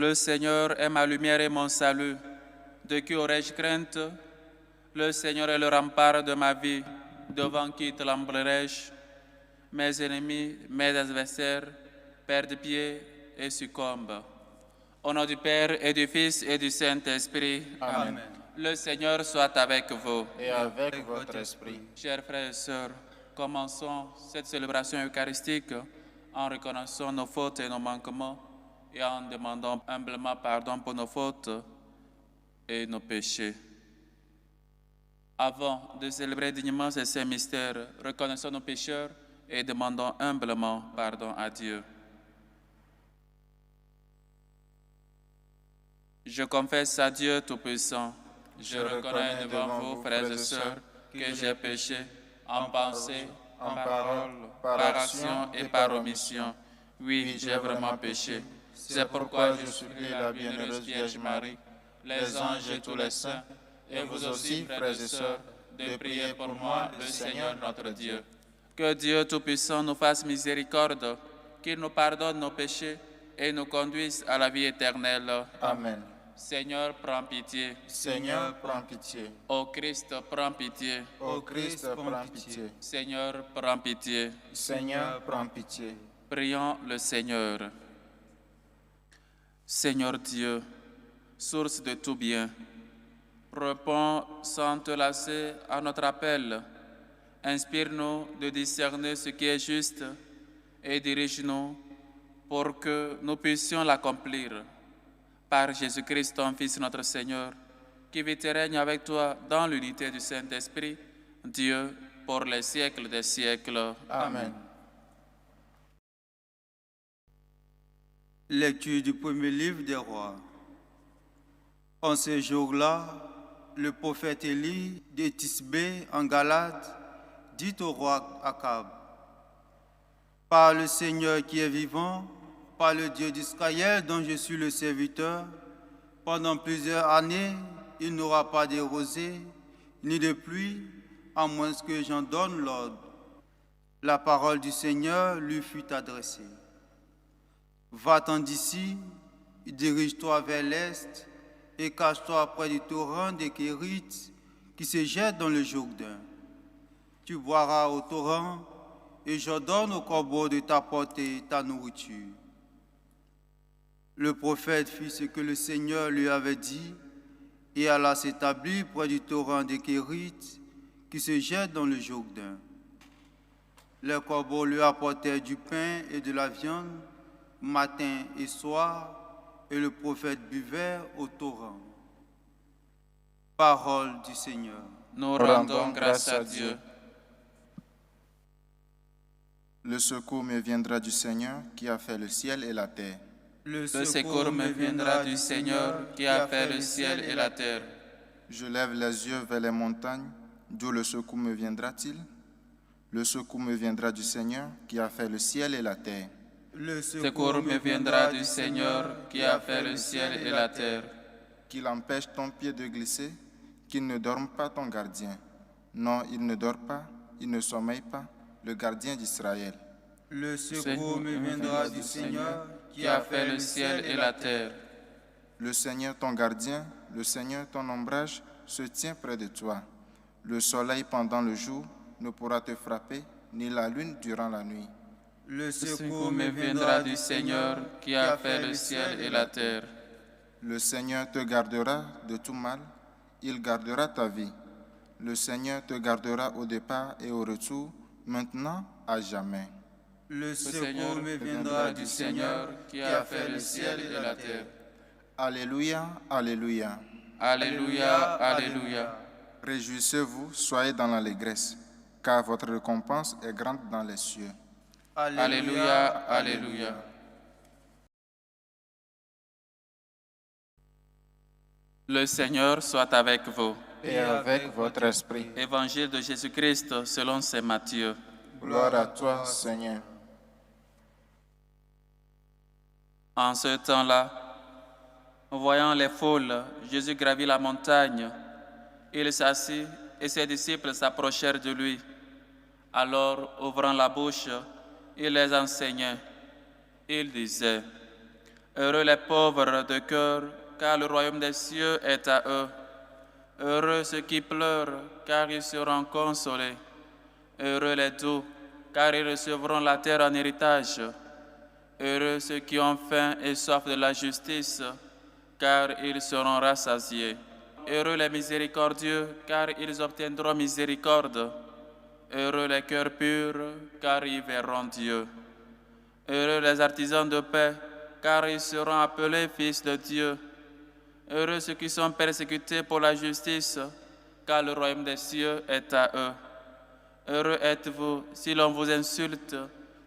Le Seigneur est ma lumière et mon salut. De qui aurais-je crainte? Le Seigneur est le rempart de ma vie. Devant qui tremblerai-je? Mes ennemis, mes adversaires, perdent pied et succombent. Au nom du Père et du Fils et du Saint-Esprit. Amen. Le Seigneur soit avec vous. Et avec votre esprit. Chers frères et sœurs, commençons cette célébration eucharistique en reconnaissant nos fautes et nos manquements et en demandant humblement pardon pour nos fautes et nos péchés. Avant de célébrer dignement ces saints mystères, reconnaissons nos pécheurs et demandons humblement pardon à Dieu. Je confesse à Dieu Tout-Puissant, je reconnais devant vous, frères et sœurs, que j'ai péché en pensée, en parole, par action et par omission. Oui, j'ai vraiment péché. C'est pourquoi je supplie la bienheureuse Vierge Marie, les anges et tous les saints, et vous aussi, frères et sœurs, de prier pour moi, le Seigneur notre Dieu. Que Dieu Tout-Puissant nous fasse miséricorde, qu'il nous pardonne nos péchés et nous conduise à la vie éternelle. Amen. Seigneur, prends pitié. Seigneur, prends pitié. Ô Christ, prends pitié. Ô Christ, prends pitié. Seigneur, prends pitié. Seigneur, prends pitié. Prions le Seigneur. Seigneur Dieu, source de tout bien, réponds sans te lasser à notre appel. Inspire-nous de discerner ce qui est juste et dirige-nous pour que nous puissions l'accomplir. Par Jésus-Christ, ton Fils, notre Seigneur, qui vit et règne avec toi dans l'unité du Saint-Esprit, Dieu, pour les siècles des siècles. Amen. Lecture du premier livre des rois. En ce jour-là, le prophète Élie de Tisbé en Galade dit au roi Akab: Par le Seigneur qui est vivant, par le Dieu d'Israël dont je suis le serviteur, pendant plusieurs années, il n'aura pas de rosée ni de pluie, à moins que j'en donne l'ordre. La parole du Seigneur lui fut adressée. Va-t'en d'ici, dirige-toi vers l'est et cache-toi près du torrent des Kérites qui se jette dans le Jourdain. Tu boiras au torrent et j'ordonne au corbeau de t'apporter ta nourriture. Le prophète fit ce que le Seigneur lui avait dit et alla s'établir près du torrent des Kérites qui se jette dans le Jourdain. Les corbeaux lui apportèrent du pain et de la viande matin et soir, et le prophète buvait au torrent. Parole du Seigneur. Nous rendons grâce à Dieu. Le secours me viendra du Seigneur qui a fait le ciel et la terre. Le secours me viendra du Seigneur qui a fait le ciel et la terre. Je lève les yeux vers les montagnes, d'où le secours me viendra-t-il? Le secours me viendra du Seigneur qui a fait le ciel et la terre. Le secours me viendra du Seigneur qui a fait le ciel et la terre. Qu'il empêche ton pied de glisser, qu'il ne dorme pas ton gardien. Non, il ne dort pas, il ne sommeille pas, le gardien d'Israël. Le secours me viendra du Seigneur qui a fait le ciel et la terre. Le Seigneur ton gardien, le Seigneur ton ombrage, se tient près de toi. Le soleil pendant le jour ne pourra te frapper, ni la lune durant la nuit. Le secours me viendra du Seigneur qui a fait le ciel et la terre. Le Seigneur te gardera de tout mal, il gardera ta vie. Le Seigneur te gardera au départ et au retour, maintenant à jamais. Le secours me viendra du Seigneur qui a fait le ciel et la terre. Alléluia, alléluia. Alléluia, alléluia. Réjouissez-vous, soyez dans l'allégresse, car votre récompense est grande dans les cieux. Alléluia, alléluia. Le Seigneur soit avec vous. Et avec votre esprit. Évangile de Jésus-Christ selon saint Matthieu. Gloire à toi, Seigneur. En ce temps-là, voyant les foules, Jésus gravit la montagne. Il s'assit et ses disciples s'approchèrent de lui. Alors, ouvrant la bouche, il les enseignait. Il disait: Heureux les pauvres de cœur, car le royaume des cieux est à eux. Heureux ceux qui pleurent, car ils seront consolés. Heureux les doux, car ils recevront la terre en héritage. Heureux ceux qui ont faim et soif de la justice, car ils seront rassasiés. Heureux les miséricordieux, car ils obtiendront miséricorde. Heureux les cœurs purs, car ils verront Dieu. Heureux les artisans de paix, car ils seront appelés fils de Dieu. Heureux ceux qui sont persécutés pour la justice, car le royaume des cieux est à eux. Heureux êtes-vous si l'on vous insulte,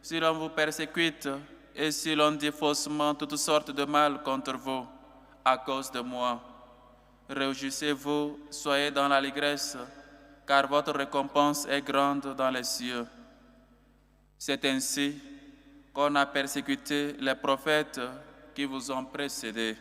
si l'on vous persécute, et si l'on dit faussement toutes sortes de mal contre vous, à cause de moi. Réjouissez-vous, soyez dans l'allégresse, car votre récompense est grande dans les cieux. C'est ainsi qu'on a persécuté les prophètes qui vous ont précédés.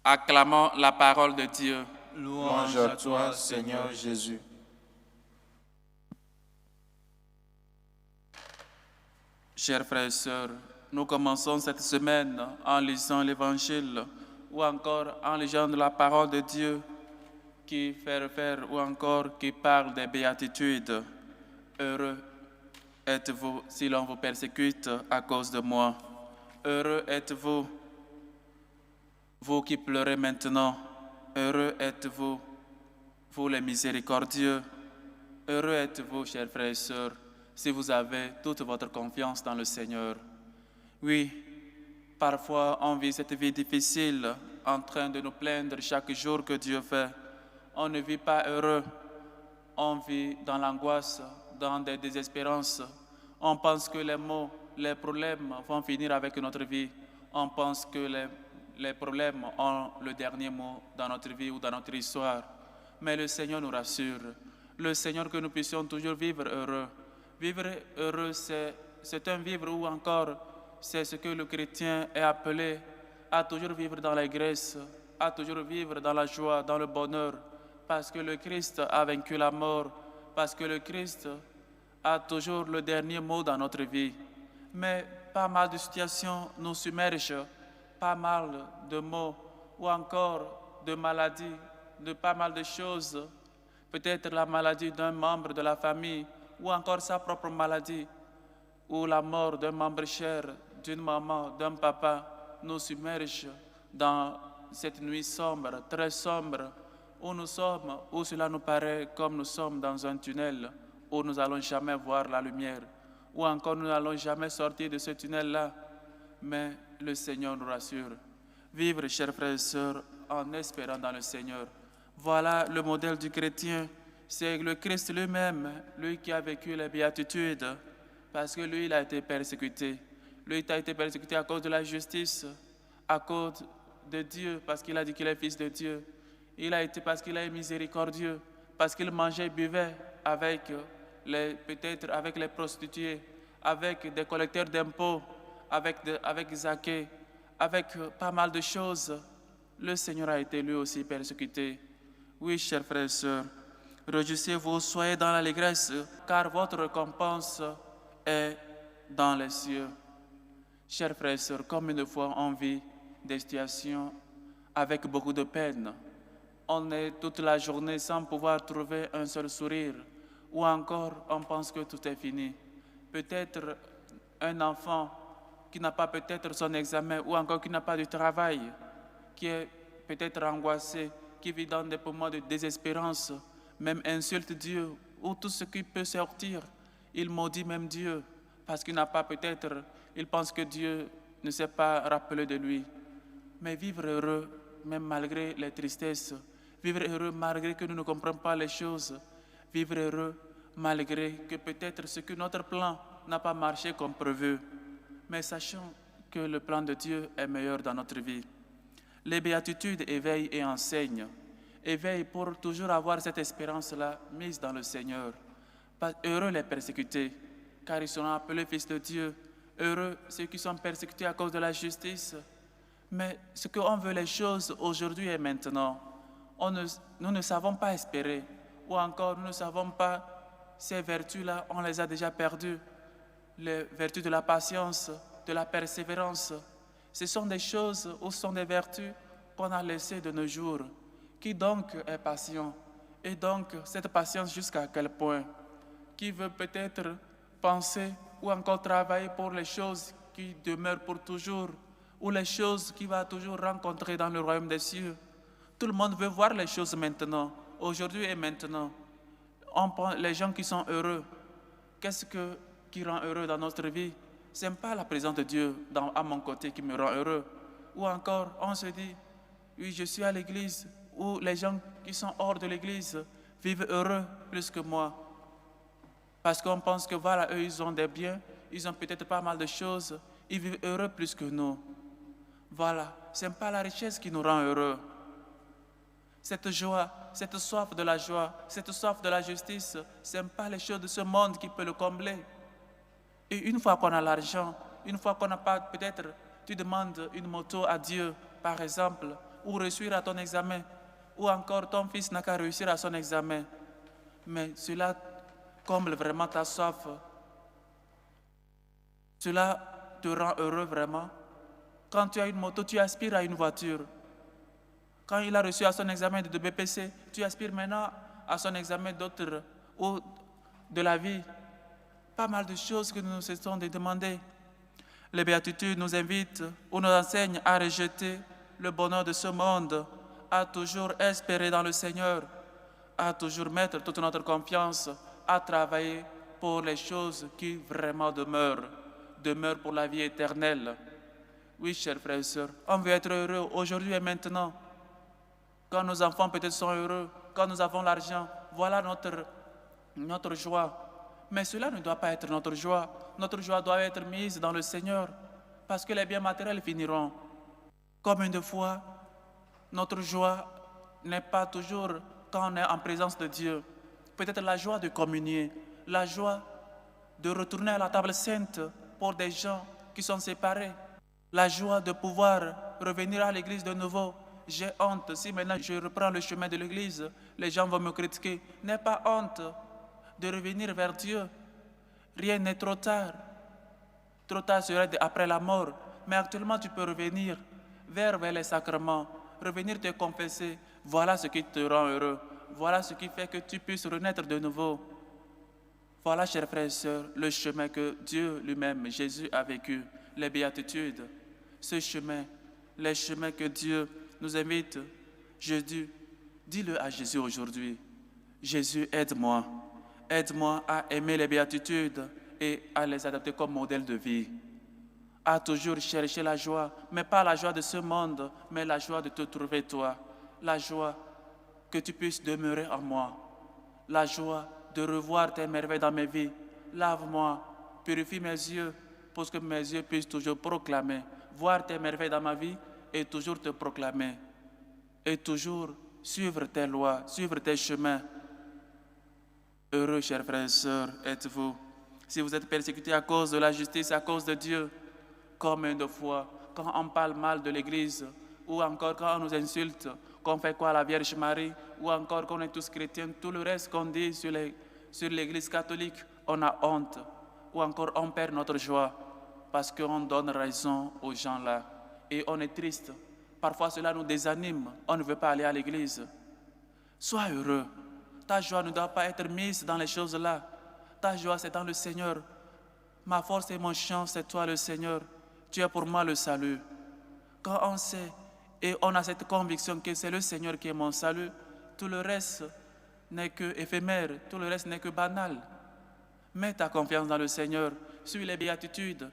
Acclamons la parole de Dieu. Louange à toi, Seigneur Jésus. Chers frères et sœurs, nous commençons cette semaine en lisant l'Évangile ou encore en lisant la parole de Dieu qui fait référence ou encore qui parle des béatitudes. Heureux êtes-vous si l'on vous persécute à cause de moi. Heureux êtes-vous, vous qui pleurez maintenant. Heureux êtes-vous, vous les miséricordieux. Heureux êtes-vous, chers frères et sœurs, si vous avez toute votre confiance dans le Seigneur. Oui, parfois on vit cette vie difficile en train de nous plaindre chaque jour que Dieu fait. On ne vit pas heureux, on vit dans l'angoisse, dans des désespérances. On pense que les maux, les problèmes vont finir avec notre vie. On pense que les problèmes ont le dernier mot dans notre vie ou dans notre histoire. Mais le Seigneur nous rassure. Le Seigneur, que nous puissions toujours vivre heureux. Vivre heureux, c'est un vivre où encore, c'est ce que le chrétien est appelé à toujours vivre dans la grâce, à toujours vivre dans la joie, dans le bonheur, parce que le Christ a vaincu la mort, parce que le Christ a toujours le dernier mot dans notre vie. Mais pas mal de situations nous submergent, pas mal de maux ou encore de maladies, de pas mal de choses. Peut-être la maladie d'un membre de la famille ou encore sa propre maladie, ou la mort d'un membre cher, d'une maman, d'un papa, nous submerge dans cette nuit sombre, très sombre, où nous sommes, où cela nous paraît comme nous sommes dans un tunnel, où nous n'allons jamais voir la lumière, ou encore nous n'allons jamais sortir de ce tunnel-là. Mais le Seigneur nous rassure. Vivre, chers frères et sœurs, en espérant dans le Seigneur. Voilà le modèle du chrétien. C'est le Christ lui-même, lui qui a vécu les béatitudes, parce que lui, il a été persécuté. Lui, il a été persécuté à cause de la justice, à cause de Dieu, parce qu'il a dit qu'il est fils de Dieu. Il a été parce qu'il est miséricordieux, parce qu'il mangeait et buvait peut-être avec les prostituées, avec des collecteurs d'impôts, avec Zaché, avec pas mal de choses. Le Seigneur a été lui aussi persécuté. Oui, chers frères et sœurs, réjouissez-vous, soyez dans l'allégresse, car votre récompense est dans les cieux. Chers frères et sœurs, combien de fois on vit des situations avec beaucoup de peine. On est toute la journée sans pouvoir trouver un seul sourire, ou encore on pense que tout est fini. Peut-être un enfant qui n'a pas peut-être son examen, ou encore qui n'a pas de travail, qui est peut-être angoissé, qui vit dans des moments de désespérance, même insulte Dieu, ou tout ce qui peut sortir, il maudit même Dieu, parce qu'il n'a pas peut-être, il pense que Dieu ne s'est pas rappelé de lui. Mais vivre heureux, même malgré les tristesses, vivre heureux malgré que nous ne comprenons pas les choses, vivre heureux malgré que peut-être ce que notre plan n'a pas marché comme prévu. Mais sachons que le plan de Dieu est meilleur dans notre vie. Les béatitudes éveillent et enseignent. Éveillent pour toujours avoir cette espérance-là mise dans le Seigneur. Heureux les persécutés, car ils seront appelés fils de Dieu. Heureux ceux qui sont persécutés à cause de la justice. Mais ce qu'on veut les choses aujourd'hui et maintenant, nous ne savons pas espérer, ou encore nous ne savons pas ces vertus-là, on les a déjà perdues. Les vertus de la patience, de la persévérance. Ce sont des choses ou ce sont des vertus qu'on a laissées de nos jours. Qui donc est patient? Et donc, cette patience jusqu'à quel point? Qui veut peut-être penser ou encore travailler pour les choses qui demeurent pour toujours, ou les choses qu'il va toujours rencontrer dans le royaume des cieux? Tout le monde veut voir les choses maintenant, aujourd'hui et maintenant. On prend les gens qui sont heureux. Qu'est-ce qui rend heureux dans notre vie? Ce n'est pas la présence de Dieu à mon côté qui me rend heureux. Ou encore, on se dit, oui, je suis à l'église, ou les gens qui sont hors de l'église vivent heureux plus que moi. Parce qu'on pense que voilà, eux, ils ont des biens, ils ont peut-être pas mal de choses, ils vivent heureux plus que nous. Voilà, ce n'est pas la richesse qui nous rend heureux. Cette joie, cette soif de la joie, cette soif de la justice, ce n'est pas les choses de ce monde qui peut le combler. Et une fois qu'on a l'argent, une fois qu'on n'a pas, peut-être, tu demandes une moto à Dieu, par exemple, ou réussir à ton examen, ou encore ton fils n'a qu'à réussir à son examen. Mais cela comble vraiment ta soif. Cela te rend heureux vraiment. Quand tu as une moto, tu aspires à une voiture. Quand il a reçu à son examen de BPC, tu aspires maintenant à son examen d'autres ou de la vie. Pas mal de choses que nous nous cessons de demander. Les béatitudes nous invitent ou nous enseignent à rejeter le bonheur de ce monde, à toujours espérer dans le Seigneur, à toujours mettre toute notre confiance, à travailler pour les choses qui vraiment demeurent pour la vie éternelle. Oui, chers frères et sœurs, on veut être heureux aujourd'hui et maintenant. Quand nos enfants peut-être sont heureux, quand nous avons l'argent, voilà notre joie. Mais cela ne doit pas être notre joie. Notre joie doit être mise dans le Seigneur, parce que les biens matériels finiront. Combien de fois, notre joie n'est pas toujours quand on est en présence de Dieu. Peut-être la joie de communier, la joie de retourner à la table sainte pour des gens qui sont séparés, la joie de pouvoir revenir à l'église de nouveau. J'ai honte, si maintenant je reprends le chemin de l'église, les gens vont me critiquer. N'aie pas honte de revenir vers Dieu. Rien n'est trop tard. Trop tard serait après la mort. Mais actuellement, tu peux revenir vers les sacrements, revenir te confesser. Voilà ce qui te rend heureux. Voilà ce qui fait que tu puisses renaître de nouveau. Voilà, chers frères et sœurs, le chemin que Dieu lui-même, Jésus, a vécu, les béatitudes. Ce chemin, les chemins que Dieu nous invite. Jésus, dis-le à Jésus aujourd'hui. Jésus, aide-moi. Aide-moi à aimer les béatitudes et à les adapter comme modèle de vie. À toujours chercher la joie, mais pas la joie de ce monde, mais la joie de te trouver toi. La joie que tu puisses demeurer en moi. La joie de revoir tes merveilles dans mes vies. Lave-moi, purifie mes yeux, pour que mes yeux puissent toujours proclamer, voir tes merveilles dans ma vie et toujours te proclamer. Et toujours suivre tes lois, suivre tes chemins. Heureux, chers frères et sœurs, êtes-vous. Si vous êtes persécutés à cause de la justice, à cause de Dieu, combien de fois, quand on parle mal de l'Église, ou encore quand on nous insulte, qu'on fait quoi à la Vierge Marie, ou encore qu'on est tous chrétiens, tout le reste qu'on dit sur l'Église catholique, on a honte, ou encore on perd notre joie, parce qu'on donne raison aux gens là, et on est triste. Parfois cela nous désanime, on ne veut pas aller à l'Église. Sois heureux. Ta joie ne doit pas être mise dans les choses là. Ta joie, c'est dans le Seigneur. Ma force et mon chant, c'est toi le Seigneur. Tu es pour moi le salut. Quand on sait et on a cette conviction que c'est le Seigneur qui est mon salut, tout le reste n'est que éphémère, tout le reste n'est que banal. Mets ta confiance dans le Seigneur, suis les béatitudes.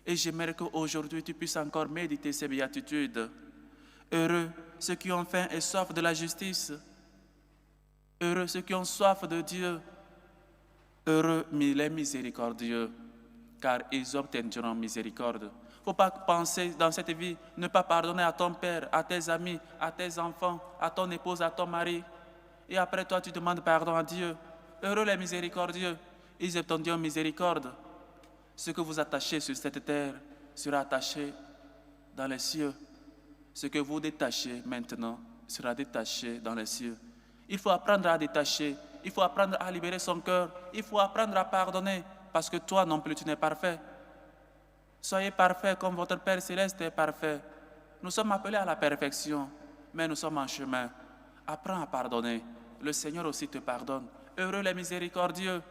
Et j'aimerais qu'aujourd'hui tu puisses encore méditer ces béatitudes. Heureux ceux qui ont faim et soif de la justice. Heureux ceux qui ont soif de Dieu. Heureux les miséricordieux, car ils obtiendront miséricorde. Il ne faut pas penser dans cette vie, ne pas pardonner à ton père, à tes amis, à tes enfants, à ton épouse, à ton mari. Et après toi, tu demandes pardon à Dieu. Heureux les miséricordieux, ils obtiendront miséricorde. Ce que vous attachez sur cette terre sera attaché dans les cieux. Ce que vous détachez maintenant sera détaché dans les cieux. Il faut apprendre à détacher. Il faut apprendre à libérer son cœur. Il faut apprendre à pardonner, parce que toi non plus, tu n'es parfait. Soyez parfait comme votre Père céleste est parfait. Nous sommes appelés à la perfection, mais nous sommes en chemin. Apprends à pardonner. Le Seigneur aussi te pardonne. Heureux les miséricordieux,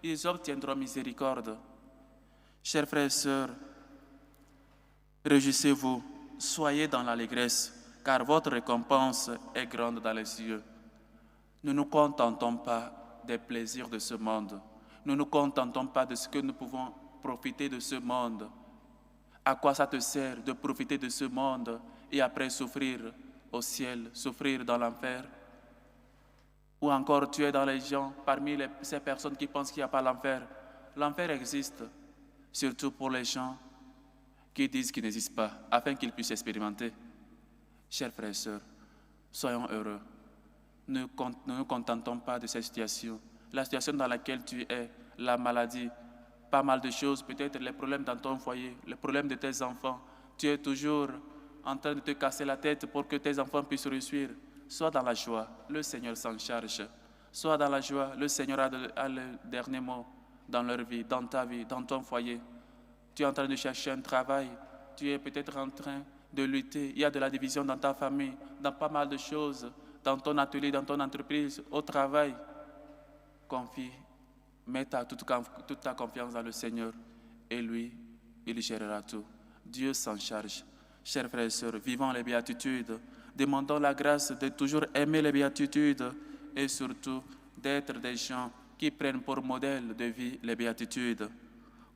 ils obtiendront miséricorde. Chers frères et sœurs, réjouissez-vous, soyez dans l'allégresse, car votre récompense est grande dans les cieux. Ne nous contentons pas des plaisirs de ce monde. Ne nous contentons pas de ce que nous pouvons profiter de ce monde. À quoi ça te sert de profiter de ce monde et après souffrir au ciel, souffrir dans l'enfer? Ou encore tu es dans les gens, parmi ces personnes qui pensent qu'il n'y a pas l'enfer. L'enfer existe, surtout pour les gens qui disent qu'il n'existe pas, afin qu'ils puissent expérimenter. Chers frères et sœurs, soyons heureux. Ne nous contentons pas de cette situation. La situation dans laquelle tu es, la maladie, pas mal de choses, peut-être les problèmes dans ton foyer, les problèmes de tes enfants. Tu es toujours en train de te casser la tête pour que tes enfants puissent réussir. Sois dans la joie, le Seigneur s'en charge. Sois dans la joie, le Seigneur a le dernier mot dans leur vie, dans ta vie, dans ton foyer. Tu es en train de chercher un travail, tu es peut-être en train de lutter. Il y a de la division dans ta famille, dans pas mal de choses, dans ton atelier, dans ton entreprise, au travail. Confie, mets toute ta confiance dans le Seigneur et lui, il gérera tout. Dieu s'en charge. Chers frères et sœurs, vivons les béatitudes. Demandons la grâce de toujours aimer les béatitudes et surtout d'être des gens qui prennent pour modèle de vie les béatitudes.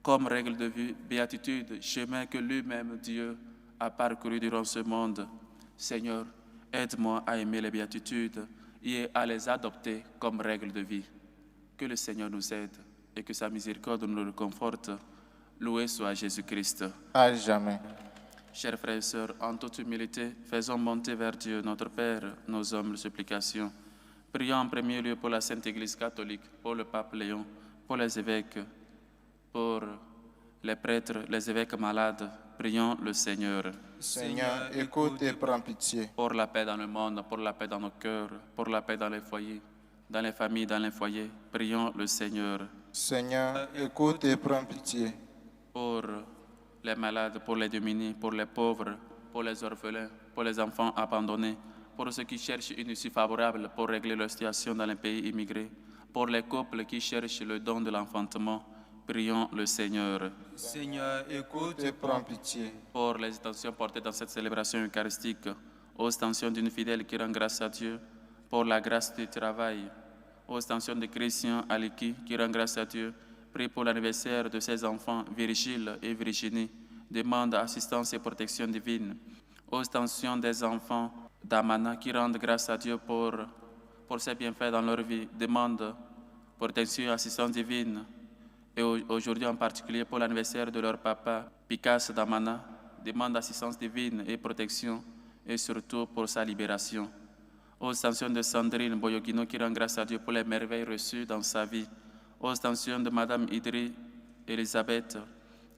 Comme règle de vie, béatitude, chemin que lui-même, Dieu, a parcouru durant ce monde. Seigneur, aide-moi à aimer les béatitudes et à les adopter comme règle de vie. Que le Seigneur nous aide et que sa miséricorde nous le conforte. Loué soit Jésus-Christ. À jamais. Chers frères et sœurs, en toute humilité, faisons monter vers Dieu, notre Père, nos humbles supplications. Prions en premier lieu pour la Sainte Église catholique, pour le pape Léon, pour les évêques, pour les prêtres, les évêques malades. Prions le Seigneur. Seigneur, écoute et prends pitié. Pour la paix dans le monde, pour la paix dans nos cœurs, pour la paix dans les foyers, dans les familles, dans les foyers. Prions le Seigneur. Seigneur, écoute et prends pitié. Pour les malades, pour les démunis, pour les pauvres, pour les orphelins, pour les enfants abandonnés, pour ceux qui cherchent une issue favorable pour régler leur situation dans les pays immigrés, pour les couples qui cherchent le don de l'enfantement. Prions le Seigneur. Seigneur, écoute Et prends pitié. Pour les intentions portées dans cette célébration eucharistique, aux intentions d'une fidèle qui rend grâce à Dieu, pour la grâce du travail, aux intentions de Christian Aliki qui rend grâce à Dieu, prie pour l'anniversaire de ses enfants Virgile et Virginie, demande assistance et protection divine, aux intentions des enfants d'Amana qui rendent grâce à Dieu pour ses bienfaits dans leur vie, demande protection et assistance divine. Et aujourd'hui en particulier pour l'anniversaire de leur papa, Picasse d'Amana, demande assistance divine et protection, et surtout pour sa libération. Aux intentions de Sandrine Boyogino qui rend grâce à Dieu pour les merveilles reçues dans sa vie. Aux intentions de Madame Idri Elisabeth,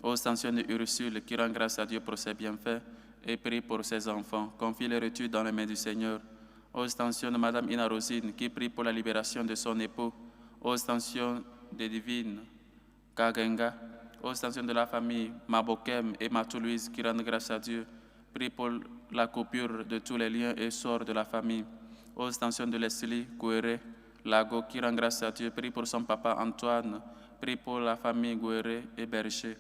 aux intentions de Ursule qui rend grâce à Dieu pour ses bienfaits et prie pour ses enfants. Confie les études dans les mains du Seigneur. Aux intentions de Madame Ina Rosine qui prie pour la libération de son époux. Aux intentions des divines Kagenga, aux intentions de la famille Mabokem et Matoulouise qui rendent grâce à Dieu, prie pour la coupure de tous les liens et sorts de la famille. Aux intentions de Leslie Gouéré Lago qui rend grâce à Dieu, prie pour son papa Antoine, prie pour la famille Gouéré et Berger.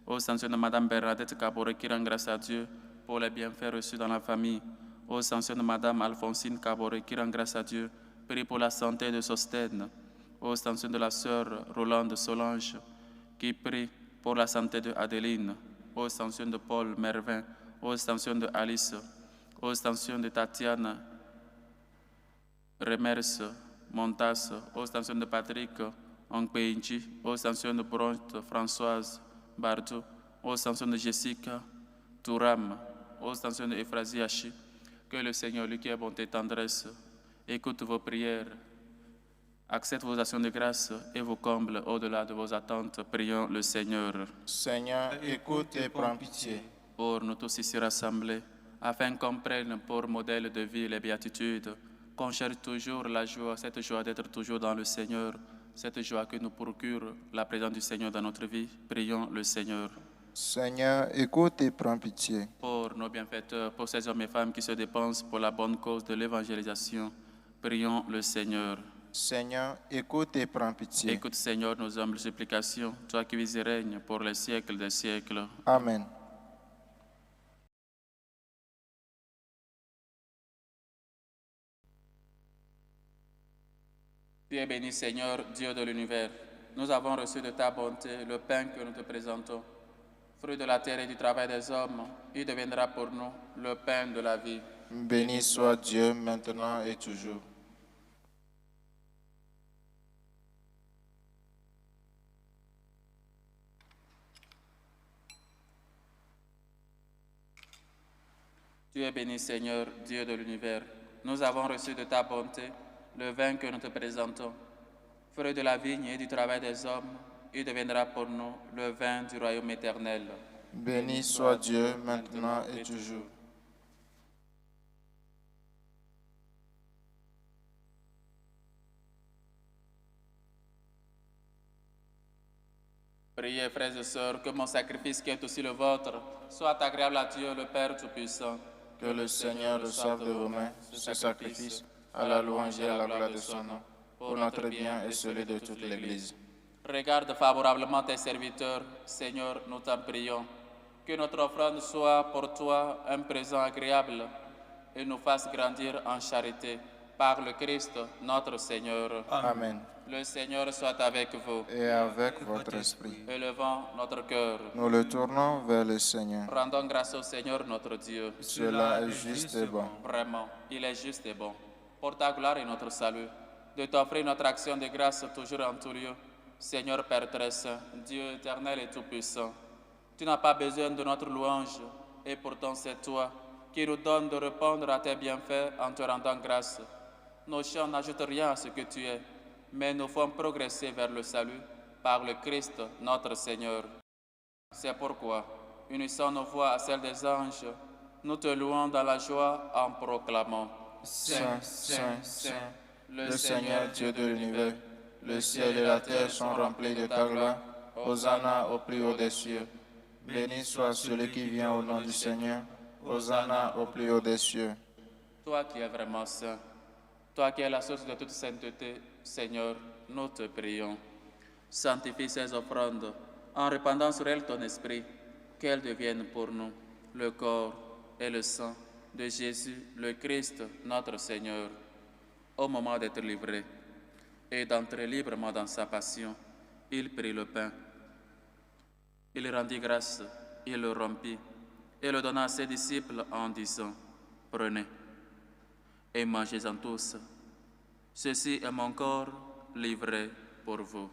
Aux intentions de Madame Bernadette Caboret qui rend grâce à Dieu pour les bienfaits reçus dans la famille. Aux intentions de Madame Alphonsine Caboret qui rend grâce à Dieu, prie pour la santé de Sostène. Aux intentions de la sœur Rolande Solange qui prie pour la santé de Adeline, aux intentions de Paul Mervin, aux intentions de Alice, aux intentions de Tatiana Remers Montas, aux intentions de Patrick Ongpeinchi, aux intentions de Bronte Françoise Bardou, aux intentions de Jessica Touram, aux intentions de Ephrasie Hachi. Que le Seigneur, lui qui est bonté et tendresse, écoute vos prières, accepte vos actions de grâce et vous comble au-delà de vos attentes. Prions le Seigneur. Seigneur, écoute et prends pitié. Pour nous tous ici rassemblés, afin qu'on prenne pour modèle de vie les béatitudes, qu'on cherche toujours la joie, cette joie d'être toujours dans le Seigneur, cette joie que nous procure la présence du Seigneur dans notre vie. Prions le Seigneur. Seigneur, écoute et prends pitié. Pour nos bienfaiteurs, pour ces hommes et femmes qui se dépensent pour la bonne cause de l'évangélisation, prions le Seigneur. Seigneur, écoute et prends pitié. Écoute, Seigneur, nos humbles supplications, toi qui vis et règnes pour les siècles des siècles. Amen. Tu es béni, Seigneur, Dieu de l'univers. Nous avons reçu de ta bonté le pain que nous te présentons. Fruit de la terre et du travail des hommes, il deviendra pour nous le pain de la vie. Béni soit Dieu maintenant et toujours. Tu es béni, Seigneur, Dieu de l'univers. Nous avons reçu de ta bonté le vin que nous te présentons. Fruit de la vigne et du travail des hommes, il deviendra pour nous le vin du royaume éternel. Béni soit Dieu maintenant et toujours. Priez, frères et sœurs, que mon sacrifice qui est aussi le vôtre soit agréable à Dieu, le Père Tout-Puissant. Que le Seigneur reçoive de vos mains ce sacrifice à la louange et à la gloire de son nom, pour notre bien et celui de toute l'Église. Regarde favorablement tes serviteurs, Seigneur, nous t'en prions. Que notre offrande soit pour toi un présent agréable et nous fasse grandir en charité. Par le Christ, notre Seigneur. Amen. Le Seigneur soit avec vous. Et avec votre esprit. Élevons notre cœur. Nous le tournons vers le Seigneur. Rendons grâce au Seigneur notre Dieu. Cela est juste et bon. Vraiment, il est juste et bon. Pour ta gloire et notre salut, de t'offrir notre action de grâce toujours en tout lieu. Seigneur Père très saint, Dieu éternel et tout-puissant, tu n'as pas besoin de notre louange, et pourtant c'est toi qui nous donnes de répondre à tes bienfaits en te rendant grâce. Nos chants n'ajoutent rien à ce que tu es, mais nous font progresser vers le salut par le Christ notre Seigneur. C'est pourquoi, unissant nos voix à celles des anges, nous te louons dans la joie en proclamant: Saint, Saint, Saint, le Seigneur Dieu de l'univers, le ciel et la terre sont remplis de ta gloire. Hosanna au plus haut des cieux. Béni soit celui qui vient au nom du Seigneur. Hosanna au plus haut des cieux. Toi qui es vraiment saint, toi qui es la source de toute sainteté, Seigneur, nous te prions. Sanctifie ces offrandes en répandant sur elles ton esprit, qu'elles deviennent pour nous le corps et le sang de Jésus, le Christ, notre Seigneur. Au moment d'être livré et d'entrer librement dans sa passion, il prit le pain. Il rendit grâce, il le rompit et le donna à ses disciples en disant: Prenez et mangez-en tous. Ceci est mon corps livré pour vous.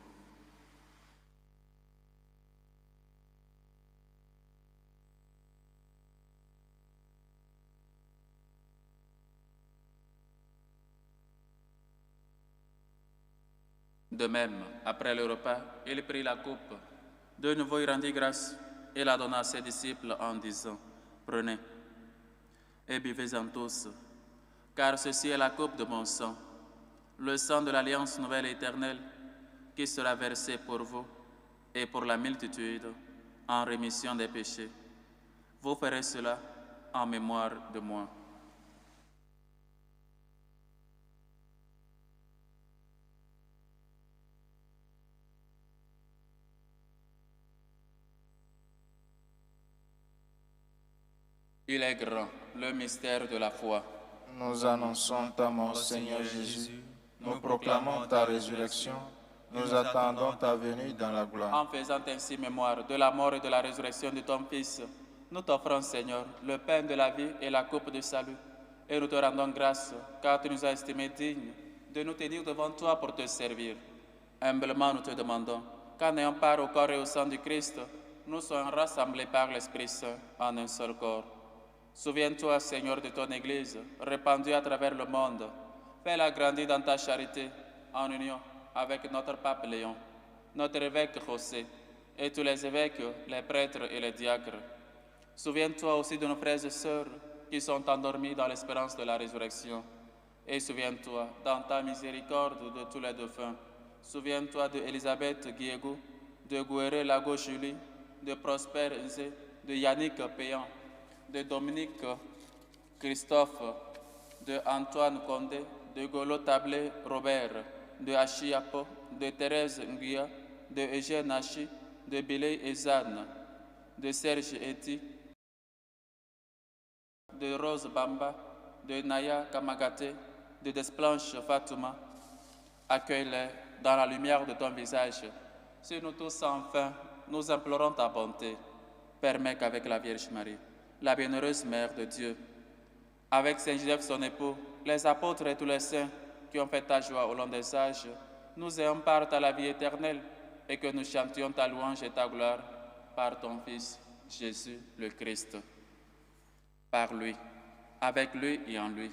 De même, après le repas, il prit la coupe. De nouveau, il rendit grâce et la donna à ses disciples en disant: Prenez et buvez-en tous, car ceci est la coupe de mon sang, le sang de l'alliance nouvelle et éternelle, qui sera versé pour vous et pour la multitude en rémission des péchés. Vous ferez cela en mémoire de moi. Il est grand, le mystère de la foi. Nous annonçons ta mort, Seigneur Jésus. Nous proclamons ta résurrection. Nous attendons ta venue dans la gloire. En faisant ainsi mémoire de la mort et de la résurrection de ton Fils, nous t'offrons, Seigneur, le pain de la vie et la coupe du salut. Et nous te rendons grâce, car tu nous as estimés dignes de nous tenir devant toi pour te servir. Humblement, nous te demandons qu'en ayant part au corps et au sang du Christ, nous soyons rassemblés par l'Esprit Saint en un seul corps. Souviens-toi, Seigneur, de ton Église, répandue à travers le monde. Fais-la grandir dans ta charité, en union avec notre pape Léon, notre évêque José, et tous les évêques, les prêtres et les diacres. Souviens-toi aussi de nos frères et sœurs qui sont endormis dans l'espérance de la résurrection, Et souviens-toi, dans ta miséricorde, de tous les défunts. Souviens-toi de Elisabeth Guiégou, de Gouéré Lago Julie, de Prosper Nzé, de Yannick Payan, de Dominique Christophe, de Antoine Condé, de Golo Tablé Robert, de Hachi Apo, de Thérèse Nguya, de Eugène Hachi, de Billy Ezane, de Serge Eti, de Rose Bamba, de Naya Kamagate, de Desplanche Fatouma. Accueille-les dans la lumière de ton visage. Si nous tous enfin, nous implorons ta bonté, permets qu'avec la Vierge Marie, la bienheureuse Mère de Dieu, avec Saint Joseph son époux, les apôtres et tous les saints qui ont fait ta joie au long des âges, nous ayons part à la vie éternelle et que nous chantions ta louange et ta gloire par ton Fils, Jésus le Christ. Par lui, avec lui et en lui.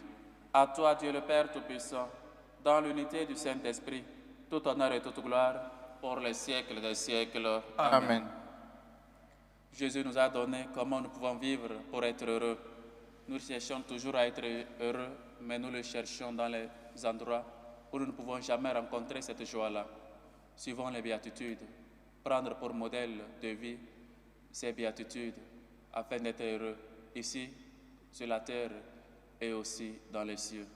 À toi, Dieu le Père Tout-Puissant, dans l'unité du Saint-Esprit, tout honneur et toute gloire pour les siècles des siècles. Amen. Jésus nous a donné comment nous pouvons vivre pour être heureux. Nous cherchons toujours à être heureux, mais nous le cherchons dans les endroits où nous ne pouvons jamais rencontrer cette joie-là. Suivons les béatitudes, prendre pour modèle de vie ces béatitudes afin d'être heureux ici, sur la terre et aussi dans les cieux.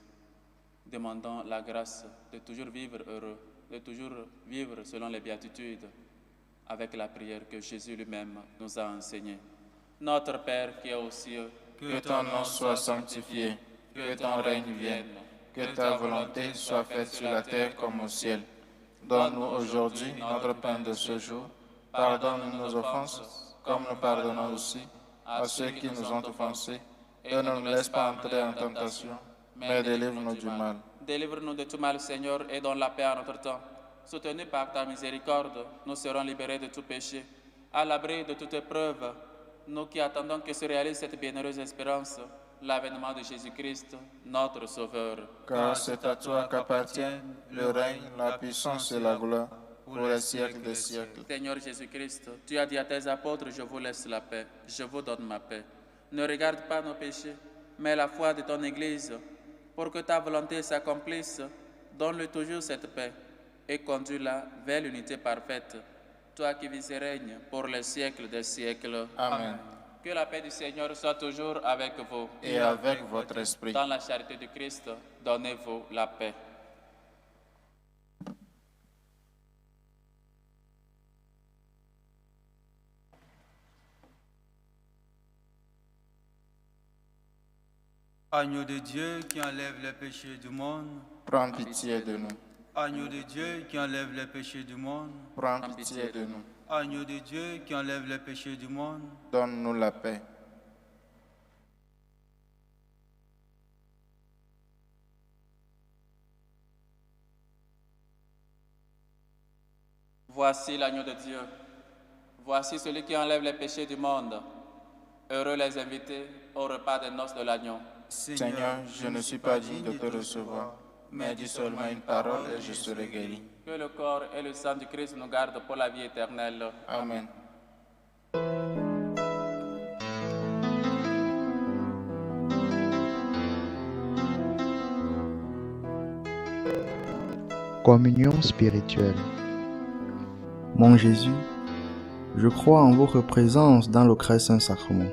Demandons la grâce de toujours vivre heureux, de toujours vivre selon les béatitudes, avec la prière que Jésus lui-même nous a enseignée. Notre Père qui est aux cieux, Que ton nom soit sanctifié, que ton règne vienne, que ta volonté soit faite sur la terre comme au ciel. Donne-nous aujourd'hui notre pain de ce jour. Pardonne nos offenses, comme nous pardonnons aussi à ceux qui nous ont offensés. Et ne nous laisse pas entrer en tentation, mais délivre-nous du mal. Délivre-nous de tout mal, Seigneur, et donne la paix à notre temps. Soutenus par ta miséricorde, nous serons libérés de tout péché. À l'abri de toute épreuve, nous qui attendons que se réalise cette bienheureuse espérance, l'avènement de Jésus-Christ, notre Sauveur. Car c'est à toi qu'appartiennent le règne, la puissance et la gloire, pour les siècles des siècles. Seigneur Jésus-Christ, tu as dit à tes apôtres, je vous laisse la paix, je vous donne ma paix. Ne regarde pas nos péchés, mais la foi de ton Église. Pour que ta volonté s'accomplisse, donne-lui toujours cette paix et conduis-la vers l'unité parfaite. Toi qui vis et règnes pour les siècles des siècles. Amen. Que la paix du Seigneur soit toujours avec vous. Et avec votre esprit. Dans la charité du Christ, donnez-vous la paix. Agneau de Dieu qui enlève les péchés du monde, Prends pitié de nous. agneau de Dieu qui enlève les péchés du monde, Prends pitié de nous. agneau de Dieu qui enlève les péchés du monde, Donne-nous la paix. Voici l'agneau de Dieu. Voici celui qui enlève les péchés du monde. Heureux les invités au repas des noces de l'agneau. Seigneur, je ne suis pas digne de te recevoir, mais dis seulement une parole et je serai guéri. Que le corps et le sang du Christ nous gardent pour la vie éternelle. Amen. Communion spirituelle. Mon Jésus, je crois en votre présence dans le très saint sacrement.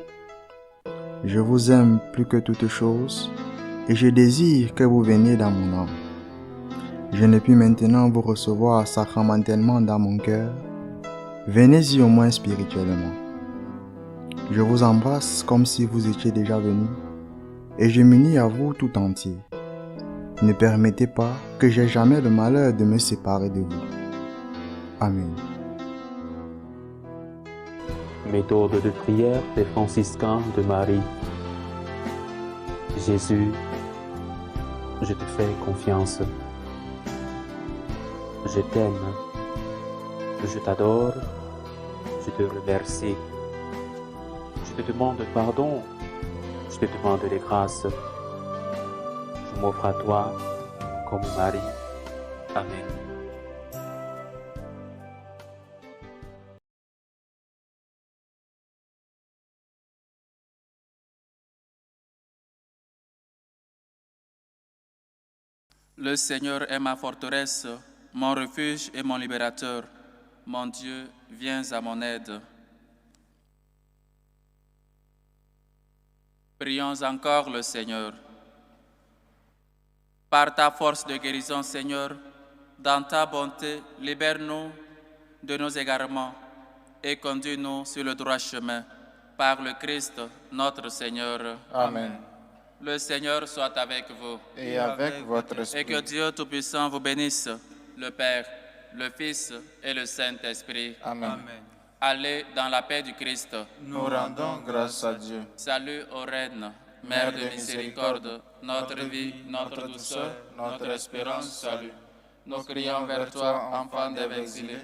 Je vous aime plus que toute chose et je désire que vous veniez dans mon âme. Je ne puis maintenant vous recevoir sacramentellement dans mon cœur. Venez-y au moins spirituellement. Je vous embrasse comme si vous étiez déjà venu et je m'unis à vous tout entier. Ne permettez pas que j'aie jamais le malheur de me séparer de vous. Amen. Méthode de prière des franciscains de Marie. Jésus, je te fais confiance. Je t'aime. Je t'adore. Je te remercie. Je te demande pardon. Je te demande des grâces. Je m'offre à toi comme Marie. Amen. Le Seigneur est ma forteresse, mon refuge et mon libérateur. Mon Dieu, viens à mon aide. Prions encore le Seigneur. Par ta force de guérison, Seigneur, dans ta bonté, libère-nous de nos égarements et conduis-nous sur le droit chemin. Par le Christ, notre Seigneur. Amen. Le Seigneur soit avec vous. Et avec votre esprit. Et que Dieu Tout-Puissant vous bénisse, le Père, le Fils et le Saint-Esprit. Amen. Allez dans la paix du Christ. Nous rendons grâce à Dieu. Salut aux reines, Mère de miséricorde, notre vie, notre douceur, notre espérance, salut. Nous crions vers toi, enfant des exilés.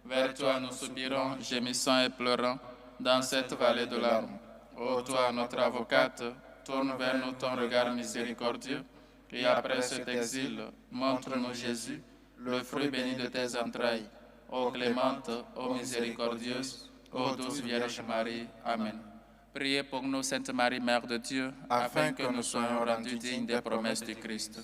Vers toi nous soupirons, gémissant et pleurant, dans cette vallée de larmes. Ô toi, notre avocate, tourne vers nous ton regard miséricordieux, et après cet exil, montre-nous Jésus, le fruit béni de tes entrailles. Ô clémente, ô miséricordieuse, ô douce Vierge Marie. Amen. Priez pour nous, Sainte Marie, Mère de Dieu, afin que nous soyons rendus dignes des promesses du Christ.